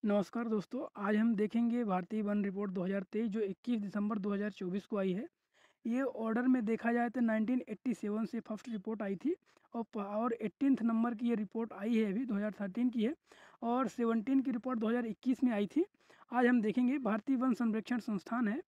नमस्कार दोस्तों, आज हम देखेंगे भारतीय वन रिपोर्ट 2023 जो 21 दिसंबर 2024 को आई है। ये ऑर्डर में देखा जाए तो 1987 से फर्स्ट रिपोर्ट आई थी और 18th नंबर की ये रिपोर्ट आई है, अभी 2013 की है और 17 की रिपोर्ट 2021 में आई थी। आज हम देखेंगे भारतीय वन संरक्षण संस्थान है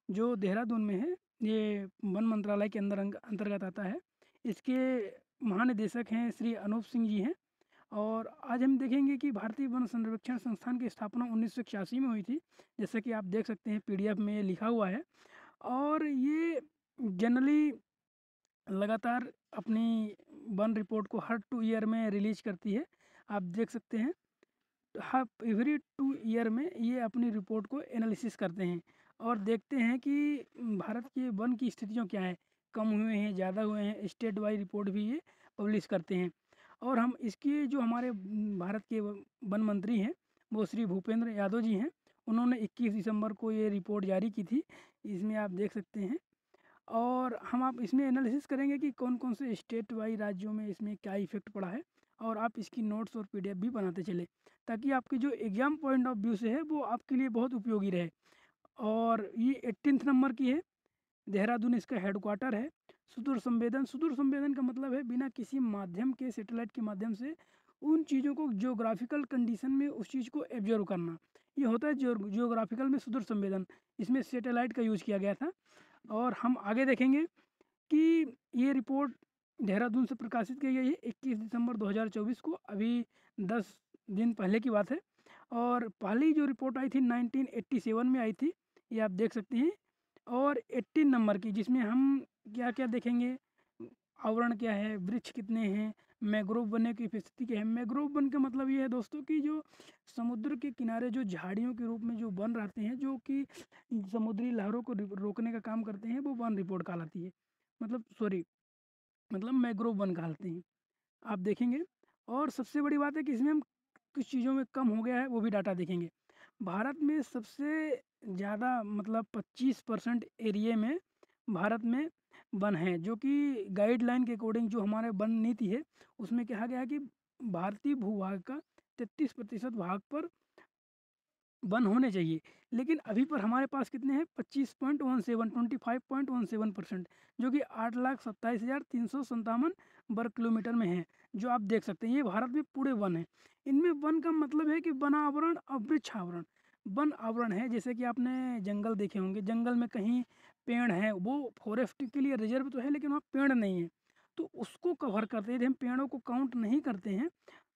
जो देहरादून में है। ये वन मंत्रालय के अंतर्गत आता है। इसके महानिदेशक हैं श्री अनूप सिंह जी हैं। और आज हम देखेंगे कि भारतीय वन संरक्षण संस्थान की स्थापना 1981 में हुई थी, जैसे कि आप देख सकते हैं पीडीएफ में ये लिखा हुआ है। और ये जनरली लगातार अपनी वन रिपोर्ट को हर 2 ईयर में रिलीज करती है। आप देख सकते हैं हर एवरी 2 ईयर में ये अपनी रिपोर्ट को एनालिसिस करते हैं और देखते हैं कि भारत के वन की स्थितियाँ क्या है, कम हुए हैं, ज़्यादा हुए हैं। स्टेट वाइज रिपोर्ट भी ये पब्लिश करते हैं। और हम इसके जो हमारे भारत के वन मंत्री हैं वो श्री भूपेंद्र यादव जी हैं। उन्होंने 21 दिसंबर को ये रिपोर्ट जारी की थी, इसमें आप देख सकते हैं। और हम आप इसमें एनालिसिस करेंगे कि कौन कौन से स्टेट वाइज राज्यों में इसमें क्या इफेक्ट पड़ा है, और आप इसकी नोट्स और पीडीएफ भी बनाते चले ताकि आपकी जो एग्ज़ाम पॉइंट ऑफ व्यू से है वो आपके लिए बहुत उपयोगी रहे। और ये 18th नंबर की है, देहरादून इसका हेडक्वार्टर है। सुदूर संवेदन का मतलब है बिना किसी माध्यम के, सैटेलाइट के माध्यम से उन चीज़ों को जियोग्राफिकल कंडीशन में उस चीज़ को एब्जर्व करना, ये होता है जियोग्राफिकल में सुदूर संवेदन। इसमें सैटेलाइट का यूज़ किया गया था। और हम आगे देखेंगे कि ये रिपोर्ट देहरादून से प्रकाशित की गई है 21 दिसंबर 2024 को, अभी 10 दिन पहले की बात है। और पहली जो रिपोर्ट आई थी 1987 में आई थी, ये आप देख सकते हैं। और 18 नंबर की, जिसमें हम क्या क्या देखेंगे, आवरण क्या है, वृक्ष कितने हैं, मैग्रोव वन की स्थिति क्या है। मैग्रोव वन का मतलब ये है दोस्तों कि जो समुद्र के किनारे जो झाड़ियों के रूप में जो वन रहते हैं, जो कि समुद्री लहरों को रोकने का काम करते हैं, वो वन रिपोर्ट कहलाती है। मतलब मैग्रोव वन कहलाते हैं, आप देखेंगे। और सबसे बड़ी बात है कि इसमें हम कुछ चीज़ों में कम हो गया है वो भी डाटा देखेंगे। भारत में सबसे ज़्यादा मतलब 25% एरिया में भारत में वन है, जो कि गाइडलाइन के अकॉर्डिंग जो हमारे वन नीति है उसमें कहा गया है कि भारतीय भूभाग का 33% भाग पर वन होने चाहिए। लेकिन अभी पर हमारे पास कितने हैं, 25.17 जो कि 8,27,357 वर्ग किलोमीटर में है, जो आप देख सकते हैं। ये भारत में पूरे वन है। इनमें वन का मतलब है कि वन आवरण और वृक्ष आवरण। वन आवरण है जैसे कि आपने जंगल देखे होंगे, जंगल में कहीं पेड़ है, वो फॉरेस्ट के लिए रिजर्व तो है लेकिन वहाँ पेड़ नहीं है, तो उसको कवर करते हैं। यदि हम पेड़ों को काउंट नहीं करते हैं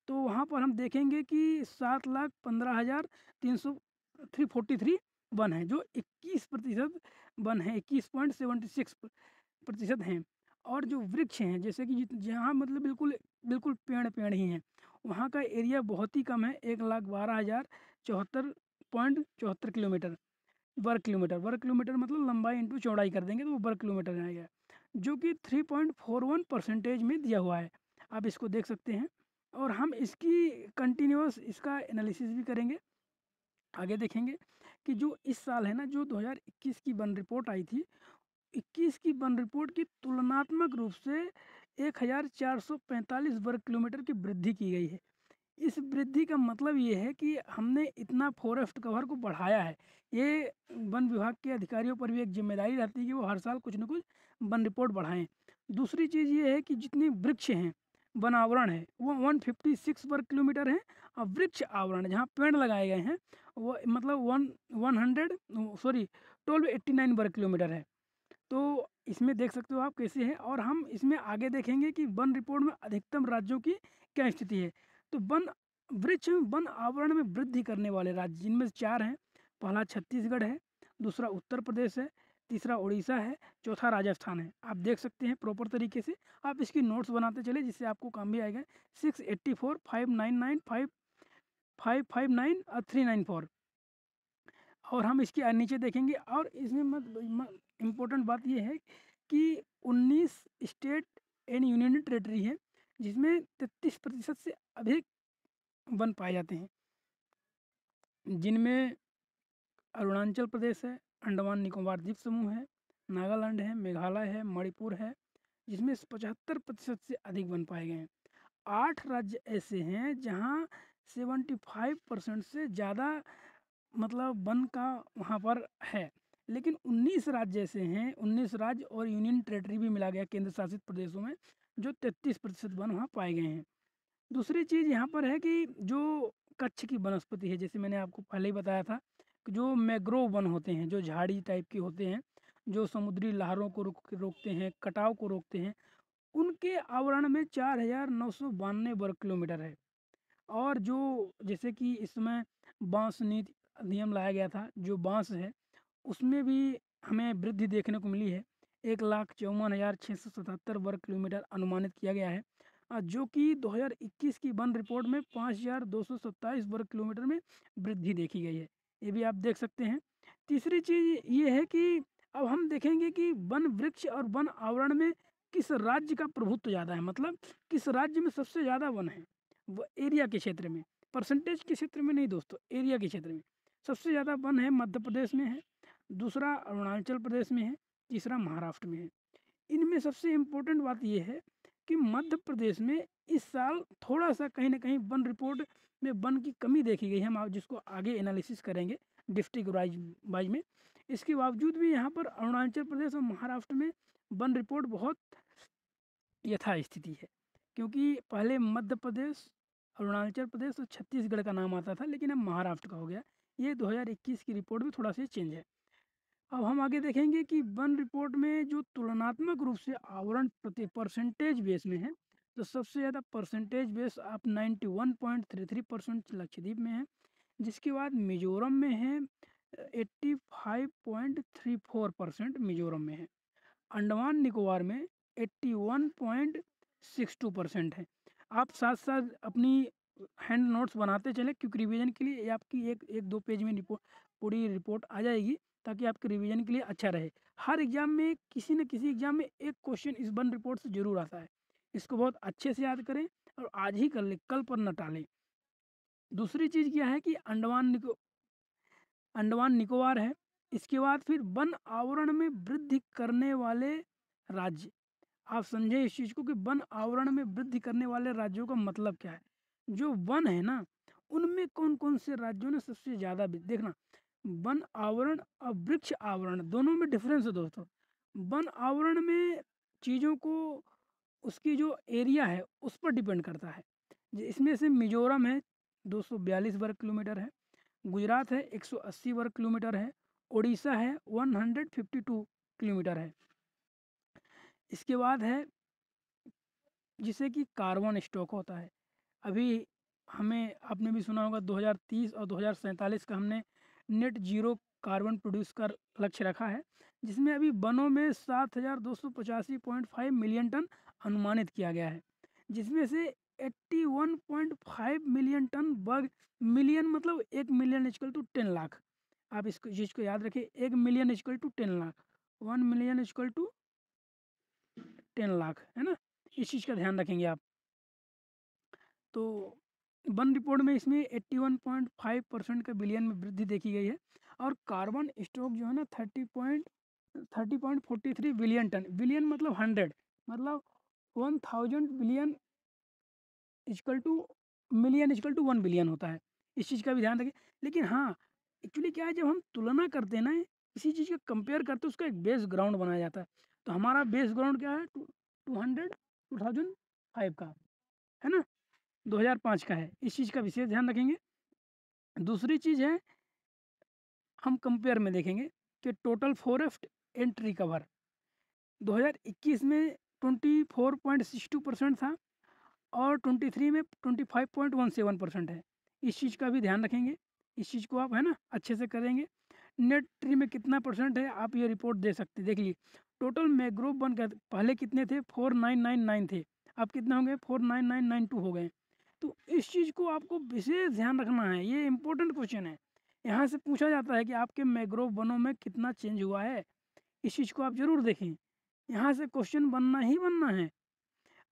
तो वहाँ पर हम देखेंगे कि 7,15,343 वन है, जो 21% वन है, 21.76% हैं। और जो वृक्ष हैं, जैसे कि जहाँ मतलब बिल्कुल बिल्कुल पेड़ पेड़ ही हैं, वहाँ का एरिया बहुत ही कम है, 1,12,074.74 किलोमीटर। वर्ग किलोमीटर मतलब लंबाई इंटू चौड़ाई कर देंगे तो वो वर्ग किलोमीटर आएगा, जो कि 3.41% में दिया हुआ है, आप इसको देख सकते हैं। और हम इसकी कंटिन्यूस इसका एनालिसिस भी करेंगे। आगे देखेंगे कि जो इस साल है ना, जो 2021 की वन रिपोर्ट आई थी, 21 की वन रिपोर्ट की तुलनात्मक रूप से 1,445 वर्ग किलोमीटर की वृद्धि की गई है। इस वृद्धि का मतलब ये है कि हमने इतना फॉरेस्ट कवर को बढ़ाया है। ये वन विभाग के अधिकारियों पर भी एक जिम्मेदारी रहती है कि वो हर साल कुछ ना कुछ वन रिपोर्ट बढ़ाएं। दूसरी चीज़ ये है कि जितने वृक्ष हैं, वन आवरण है, वो 156 वर्ग किलोमीटर है। और वृक्ष आवरण जहाँ पेड़ लगाए गए हैं वो मतलब 1289 वर्ग किलोमीटर है। तो इसमें देख सकते हो आप कैसे है। और हम इसमें आगे देखेंगे कि वन रिपोर्ट में अधिकतम राज्यों की क्या स्थिति है। तो वन आवरण में वृद्धि करने वाले राज्य जिनमें से 4 हैं। पहला छत्तीसगढ़ है, दूसरा उत्तर प्रदेश है, तीसरा उड़ीसा है, चौथा राजस्थान है। आप देख सकते हैं प्रॉपर तरीके से, आप इसकी नोट्स बनाते चले जिससे आपको काम भी आएगा। 684, 599, 559 और 394। और हम इसके नीचे देखेंगे। और इसमें इम्पोर्टेंट बात यह है कि 19 स्टेट एंड यूनियन टेरेटरी है, जिसमें 33% से अधिक वन पाए जाते हैं, जिनमें अरुणाचल प्रदेश है, अंडमान निकोबार द्वीप समूह है, नागालैंड है, मेघालय है, मणिपुर है, जिसमें 75% से अधिक वन पाए गए हैं। 8 राज्य ऐसे हैं जहाँ 75% से ज़्यादा मतलब वन का वहाँ पर है। लेकिन 19 राज्य ऐसे हैं, 19 राज्य और यूनियन टेरेटरी भी मिला गया केंद्र शासित प्रदेशों में, जो 33% वन वहाँ पाए गए हैं। दूसरी चीज़ यहाँ पर है कि जो कच्छ की वनस्पति है, जैसे मैंने आपको पहले ही बताया था कि जो मैंग्रोव वन होते हैं, जो झाड़ी टाइप के होते हैं, जो समुद्री लहरों को रोकते हैं, कटाव को रोकते हैं, उनके आवरण में 4,992 वर्ग किलोमीटर है। और जो जैसे कि इस समय बांस नीति अधिनियम लाया गया था, जो बांस है उसमें भी हमें वृद्धि देखने को मिली है। 1,54,677 वर्ग किलोमीटर अनुमानित किया गया है, जो कि 2021 की वन रिपोर्ट में 5,227 वर्ग किलोमीटर में वृद्धि देखी गई है। ये भी आप देख सकते हैं। तीसरी चीज़ ये है कि अब हम देखेंगे कि वन वृक्ष और वन आवरण में किस राज्य का प्रभुत्व ज़्यादा है, मतलब किस राज्य में सबसे ज़्यादा वन है। वो एरिया के क्षेत्र में, परसेंटेज के क्षेत्र में नहीं दोस्तों, एरिया के क्षेत्र में सबसे ज़्यादा वन है मध्य प्रदेश में है, दूसरा अरुणाचल प्रदेश में है, तीसरा महाराष्ट्र में है। इनमें सबसे इम्पोर्टेंट बात यह है कि मध्य प्रदेश में इस साल थोड़ा सा कहीं ना कहीं वन रिपोर्ट में वन की कमी देखी गई है। हम जिसको आगे एनालिसिस करेंगे डिस्ट्रिक्ट वाइज में। इसके बावजूद भी यहाँ पर अरुणाचल प्रदेश और महाराष्ट्र में वन रिपोर्ट बहुत यथास्थिति है, क्योंकि पहले मध्य प्रदेश, अरुणाचल प्रदेश और छत्तीसगढ़ का नाम आता था, लेकिन अब महाराष्ट्र का हो गया। ये 2021 की रिपोर्ट में थोड़ा सा चेंज है। अब हम आगे देखेंगे कि वन रिपोर्ट में जो तुलनात्मक रूप से आवरण प्रति परसेंटेज बेस में है, तो सबसे ज़्यादा परसेंटेज बेस आप 91.33% लक्षद्वीप में है, जिसके बाद मिजोरम में है 85.34% मिजोरम में है, अंडमान निकोबार में 81.62% है। आप साथ साथ अपनी हैंड नोट्स बनाते चले, क्योंकि रिवीजन के लिए ये आपकी एक दो पेज में पूरी रिपोर्ट आ जाएगी, ताकि आपके रिवीजन के लिए अच्छा रहे। हर एग्जाम में किसी न किसी एग्जाम में एक क्वेश्चन इस वन रिपोर्ट से जरूर आता है। इसको बहुत अच्छे से याद करें और आज ही कर ले, कल पर न टालें। दूसरी चीज़ क्या है कि अंडमान निकोबार है। इसके बाद फिर वन आवरण में वृद्धि करने वाले राज्य, आप समझे इस चीज़ को कि वन आवरण में वृद्धि करने वाले राज्यों का मतलब क्या है। जो वन है ना, उनमें कौन कौन से राज्यों ने सबसे ज़्यादा देखना, वन आवरण और वृक्ष आवरण दोनों में डिफरेंस है दोस्तों। वन आवरण में चीज़ों को उसकी जो एरिया है उस पर डिपेंड करता है। इसमें से मिजोरम है 242 वर्ग किलोमीटर है, गुजरात है 180 वर्ग किलोमीटर है, उड़ीसा है 152 किलोमीटर है। इसके बाद है जिसे कि कार्बन स्टॉक होता है। अभी हमें आपने भी सुना होगा 2030 और 2047 का हमने नेट जीरो कार्बन प्रोड्यूस का लक्ष्य रखा है, जिसमें अभी वनों में 7,285.5 मिलियन टन अनुमानित किया गया है, जिसमें से 81.5 मिलियन टन वर्ग मिलियन, मतलब 1 मिलियन इक्वल टू 10 लाख। आप इसको चीज़ को याद रखें, 1 million equal to 10 lakh, 1 million equal to 10 lakh, है ना। इस चीज़ का ध्यान रखेंगे आप। तो वन रिपोर्ट में इसमें 81.5% का बिलियन में वृद्धि देखी गई है, और कार्बन स्टॉक जो है ना 30.43 बिलियन टन, बिलियन मतलब 100, मतलब 1000 billion equal to million equal to 1 billion होता है। इस चीज़ का भी ध्यान रखें। लेकिन हाँ, एक्चुअली क्या है, जब हम तुलना करते हैं ना, किसी चीज़ का कंपेयर करते हैं, उसका एक बेस ग्राउंड बनाया जाता है। तो हमारा बेस ग्राउंड क्या है, 2005 का है ना, 2005 का है। इस चीज़ का विशेष ध्यान रखेंगे। दूसरी चीज़ है, हम कंपेयर में देखेंगे कि total forest and tree cover 2021 में 24.62% था, और 23 में 25.17% है। इस चीज़ का भी ध्यान रखेंगे। इस चीज़ को आप है ना अच्छे से करेंगे। नेट ट्री में कितना परसेंट है, आप ये रिपोर्ट दे सकते, देख लीजिए। टोटल मैंग्रोव वन का पहले कितने थे, 4999 थे, अब कितने हो गए, 49992 हो गए। तो इस चीज़ को आपको विशेष ध्यान रखना है, ये इंपॉर्टेंट क्वेश्चन है। यहाँ से पूछा जाता है कि आपके मैंग्रोव वनों में कितना चेंज हुआ है। इस चीज़ को आप ज़रूर देखें, यहाँ से क्वेश्चन बनना ही बनना है।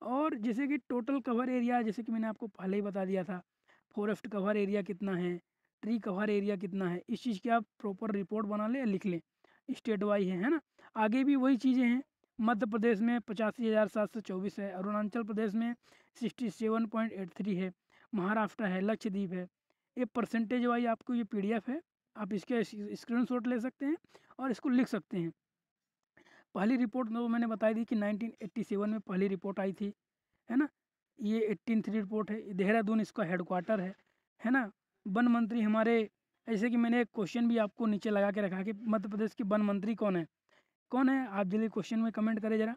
और जैसे कि टोटल कवर एरिया, जैसे कि मैंने आपको पहले ही बता दिया था, फॉरेस्ट कवर एरिया कितना है, ट्री कवर एरिया कितना है, इस चीज़ की आप प्रॉपर रिपोर्ट बना लें, लिख लें। स्टेट वाइज है ना। आगे भी वही चीज़ें हैं। मध्य प्रदेश में 85,724 है, अरुणाचल प्रदेश में 67.83 है, महाराष्ट्र है, लक्षद्वीप है। ये परसेंटेज वाइज आपको ये PDF है, आप इसके स्क्रीनशॉट ले सकते हैं और इसको लिख सकते हैं। पहली रिपोर्ट तो मैंने बताई थी कि 1987 में पहली रिपोर्ट आई थी, है ना। ये 18th रिपोर्ट है, देहरादून इसका हेडक्वार्टर है ना। वन मंत्री हमारे, ऐसे कि मैंने एक क्वेश्चन भी आपको नीचे लगा के रखा है कि मध्य प्रदेश के वन मंत्री कौन है। कौन है आप जल्दी क्वेश्चन में कमेंट करें ज़रा,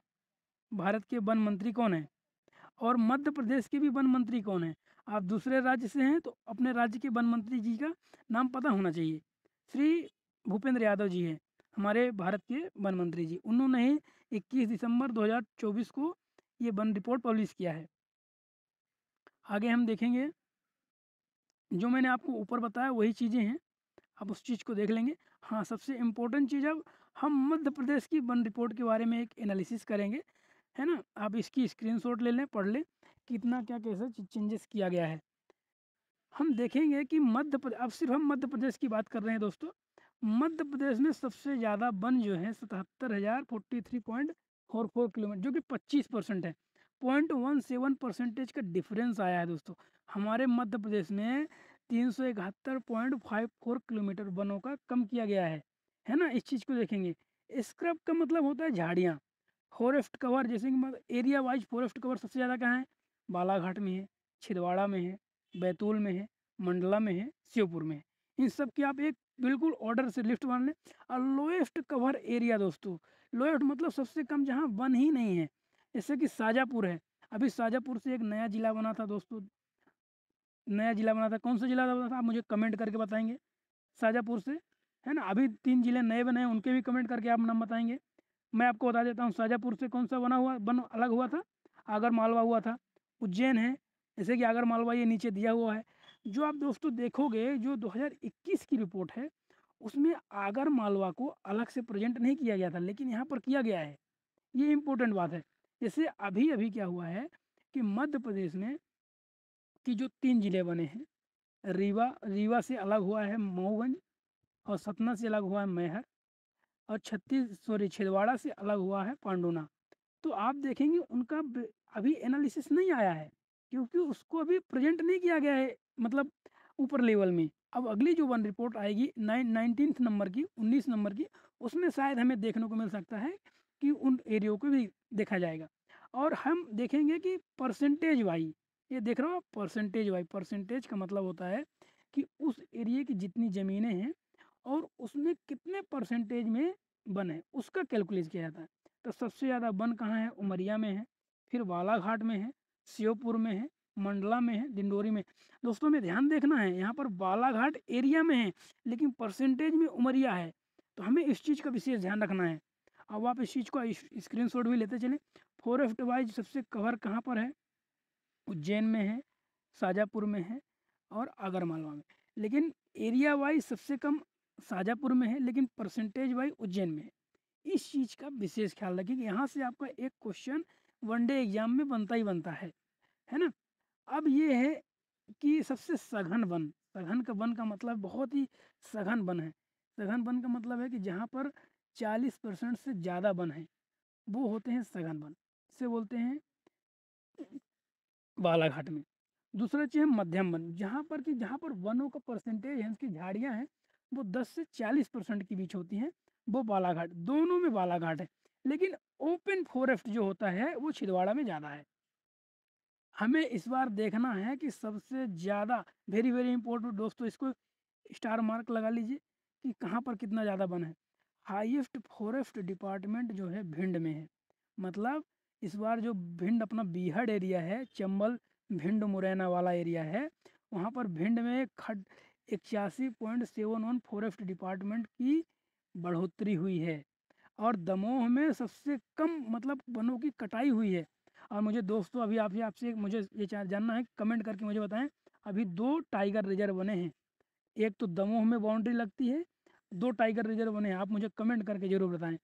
भारत के वन मंत्री कौन है और मध्य प्रदेश के भी वन मंत्री कौन है। आप दूसरे राज्य से हैं तो अपने राज्य के वन मंत्री जी का नाम पता होना चाहिए। श्री भूपेंद्र यादव जी हैं हमारे भारत के वन मंत्री जी। उन्होंने ही 21 दिसंबर 2024 को ये वन रिपोर्ट पब्लिश किया है। आगे हम देखेंगे, जो मैंने आपको ऊपर बताया वही चीज़ें हैं, आप उस चीज़ को देख लेंगे। हाँ, सबसे इम्पोर्टेंट चीज़, अब हम मध्य प्रदेश की वन रिपोर्ट के बारे में एक एनालिसिस करेंगे, है ना। आप इसकी स्क्रीनशॉट ले लें, पढ़ लें कितना क्या कैसे चेंजेस किया गया है। हम देखेंगे कि अब सिर्फ हम मध्य प्रदेश की बात कर रहे हैं दोस्तों। मध्य प्रदेश में सबसे ज़्यादा वन जो है 77,043.44 किलोमीटर, जो कि 25% है। 0.17% का डिफरेंस आया है दोस्तों। हमारे मध्य प्रदेश में 371.54 किलोमीटर वनों का कम किया गया है ना। इस चीज़ को देखेंगे। स्क्रब का मतलब होता है झाड़ियाँ। फॉरेस्ट कवर, जैसे कि एरिया वाइज फॉरेस्ट कवर सबसे ज़्यादा कहाँ है, बालाघाट में है, छिंदवाड़ा में है, बैतूल में है, मंडला में है, श्योपुर में है। इन सब की आप एक बिल्कुल ऑर्डर से लिस्ट बना लें। और लोएस्ट कवर एरिया दोस्तों, लोएस्ट मतलब सबसे कम जहाँ वन ही नहीं है, जैसे कि शाजापुर है। अभी शाजापुर से एक नया जिला बना था दोस्तों, नया जिला बना था। कौन सा जिला बना था आप मुझे कमेंट करके बताएंगे, शाजापुर से, है ना। अभी 3 जिले नए बने हैं, उनके भी कमेंट करके आप नाम बताएंगे। मैं आपको बता देता हूँ, शाजापुर से कौन सा वन अलग हुआ था, आगर मालवा हुआ था। उज्जैन है, जैसे कि आगर मालवा ये नीचे दिया हुआ है। जो आप दोस्तों देखोगे, जो 2021 की रिपोर्ट है उसमें आगर मालवा को अलग से प्रेजेंट नहीं किया गया था, लेकिन यहाँ पर किया गया है। ये इम्पोर्टेंट बात है। जैसे अभी अभी क्या हुआ है कि मध्य प्रदेश में कि जो 3 जिले बने हैं, रीवा से अलग हुआ है मऊगंज, और सतना से अलग हुआ है मैहर, और छिंदवाड़ा से अलग हुआ है पांडुना। तो आप देखेंगे उनका अभी एनालिसिस नहीं आया है, क्योंकि उसको अभी प्रेजेंट नहीं किया गया है, मतलब ऊपर लेवल में। अब अगली जो वन रिपोर्ट आएगी 19th नंबर की, 19 नंबर की, उसमें शायद हमें देखने को मिल सकता है कि उन एरियो को भी देखा जाएगा। और हम देखेंगे कि परसेंटेज वाइज, ये देख रहे हो परसेंटेज वाइज, परसेंटेज का मतलब होता है कि उस एरिया की जितनी ज़मीनें हैं और उसमें कितने परसेंटेज में वन है, उसका कैलकुलेट किया जाता है। तो सबसे ज़्यादा वन कहाँ है, उमरिया में है, फिर बालाघाट में है, श्योपुर में है, मंडला में है, डिंडोरी में। दोस्तों में ध्यान देखना है, यहाँ पर बालाघाट एरिया में है लेकिन परसेंटेज में उमरिया है, तो हमें इस चीज़ का विशेष ध्यान रखना है। अब आप इस चीज़ को स्क्रीनशॉट भी लेते चलें। फॉरेस्ट वाइज सबसे कवर कहाँ पर है, उज्जैन में है, शाजापुर में है और आगरमालवा में। लेकिन एरिया वाइज सबसे कम शाजापुर में है, लेकिन परसेंटेज वाइज उज्जैन में है। इस चीज़ का विशेष ख्याल रखिए कि यहाँ से आपका एक क्वेश्चन वनडे एग्जाम में बनता ही बनता है ना। अब ये है कि सबसे सघन वन, सघन का वन का मतलब बहुत ही सघन वन है। सघन वन का मतलब है कि जहाँ पर 40% से ज़्यादा वन है, वो होते हैं सघन वन, इसे बोलते हैं बालाघाट में। दूसरा चीज़ है मध्यम वन, जहाँ पर वनों का परसेंटेज है, उसकी झाड़ियाँ हैं, वो 10 से 40% के बीच होती हैं, वो बालाघाट। दोनों में बालाघाट है, लेकिन ओपन फॉरेस्ट जो होता है वो छिंदवाड़ा में ज़्यादा है। हमें इस बार देखना है कि सबसे ज़्यादा, वेरी वेरी इंपॉर्टेंट दोस्तों, इसको स्टार मार्क लगा लीजिए कि कहाँ पर कितना ज़्यादा वन है। हाईएस्ट फॉरेस्ट डिपार्टमेंट जो है भिंड में है। मतलब इस बार जो भिंड अपना बीहड़ एरिया है, चंबल भिंड मुरैना वाला एरिया है, वहाँ पर भिंड में 81.71 फॉरेस्ट डिपार्टमेंट की बढ़ोतरी हुई है। और दमोह में सबसे कम मतलब वनों की कटाई हुई है। और मुझे दोस्तों अभी आपसे मुझे ये जानना है, कमेंट करके मुझे बताएं, अभी 2 टाइगर रिजर्व बने हैं। एक तो दमोह में बाउंड्री लगती है, 2 टाइगर रिजर्व बने हैं। आप मुझे कमेंट करके ज़रूर बताएं।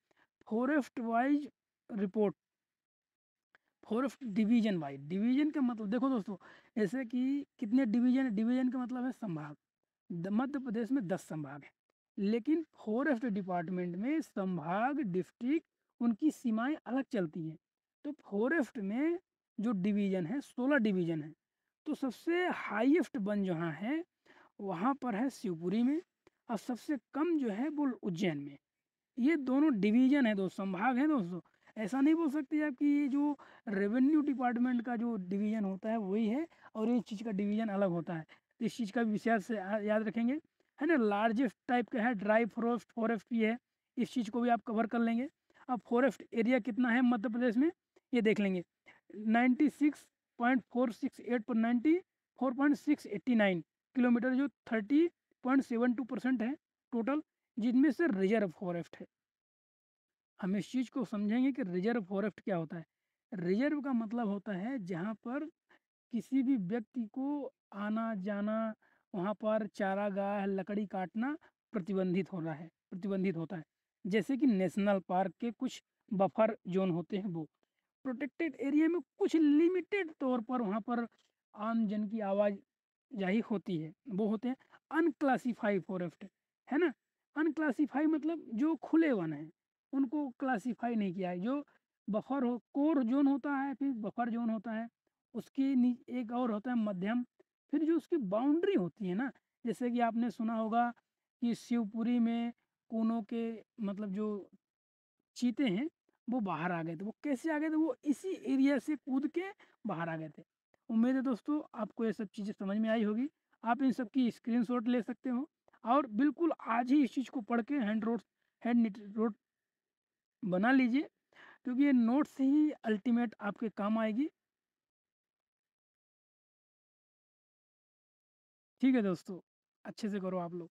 Forest wise report, forest division wise, division का मतलब देखो दोस्तों, जैसे कि कितने डिवीजन, डिवीजन का मतलब है संभाग। मध्य प्रदेश में 10 संभाग हैं, लेकिन फॉरेस्ट डिपार्टमेंट में संभाग, डिस्ट्रिक्ट, उनकी सीमाएं अलग चलती हैं। तो फॉरेस्ट में जो डिवीजन है 16 डिवीजन है। तो सबसे हाईएस्ट वन जहाँ है वहाँ पर है शिवपुरी में, और सबसे कम जो है वो उज्जैन में। ये दोनों डिवीजन है दोस्तों, संभाग हैं दोस्तों। ऐसा नहीं बोल सकते आप कि ये जो रेवेन्यू डिपार्टमेंट का जो डिवीजन होता है वही है और ये चीज़ का डिवीजन अलग होता है। तो इस चीज़ का भी विशेष से याद रखेंगे, है ना। लार्जेस्ट टाइप का है ड्राई फॉरेस्ट, फॉरेस्ट भी है, इस चीज़ को भी आप कवर कर लेंगे। अब फॉरेस्ट एरिया कितना है मध्य प्रदेश में ये देख लेंगे, 96.468 पर 94.689 किलोमीटर, जो 30.72% है टोटल, जिनमें से रिजर्व फॉरेस्ट है। हम इस चीज़ को समझेंगे कि रिजर्व फॉरेस्ट क्या होता है। रिजर्व का मतलब होता है जहाँ पर किसी भी व्यक्ति को आना जाना, वहाँ पर चारागाह लकड़ी काटना प्रतिबंधित हो रहा है, प्रतिबंधित होता है। जैसे कि नेशनल पार्क के कुछ बफर जोन होते हैं वो प्रोटेक्टेड एरिया में कुछ लिमिटेड तौर पर वहाँ पर आम जन की आवाजाही होती है, वो होते हैं अनक्लासिफाइड फॉरेस्ट, है ना। अनक्लासिफाई मतलब जो खुले वन हैं उनको क्लासिफाई नहीं किया है। जो बफर हो, कोर जोन होता है, फिर बफर जोन होता है, उसकी एक और होता है मध्यम, फिर जो उसकी बाउंड्री होती है ना, जैसे कि आपने सुना होगा कि शिवपुरी में कूनों के मतलब जो चीते हैं वो बाहर आ गए थे। वो कैसे आ गए थे? वो इसी एरिया से कूद के बाहर आ गए थे। उम्मीद है दोस्तों आपको ये सब चीज़ें समझ में आई होगी। आप इन सब की स्क्रीनशॉट ले सकते हो और बिल्कुल आज ही इस चीज़ को पढ़ के हैंड नोट बना लीजिए, क्योंकि ये नोट्स ही अल्टीमेट आपके काम आएगी। ठीक है दोस्तों, अच्छे से करो आप लोग।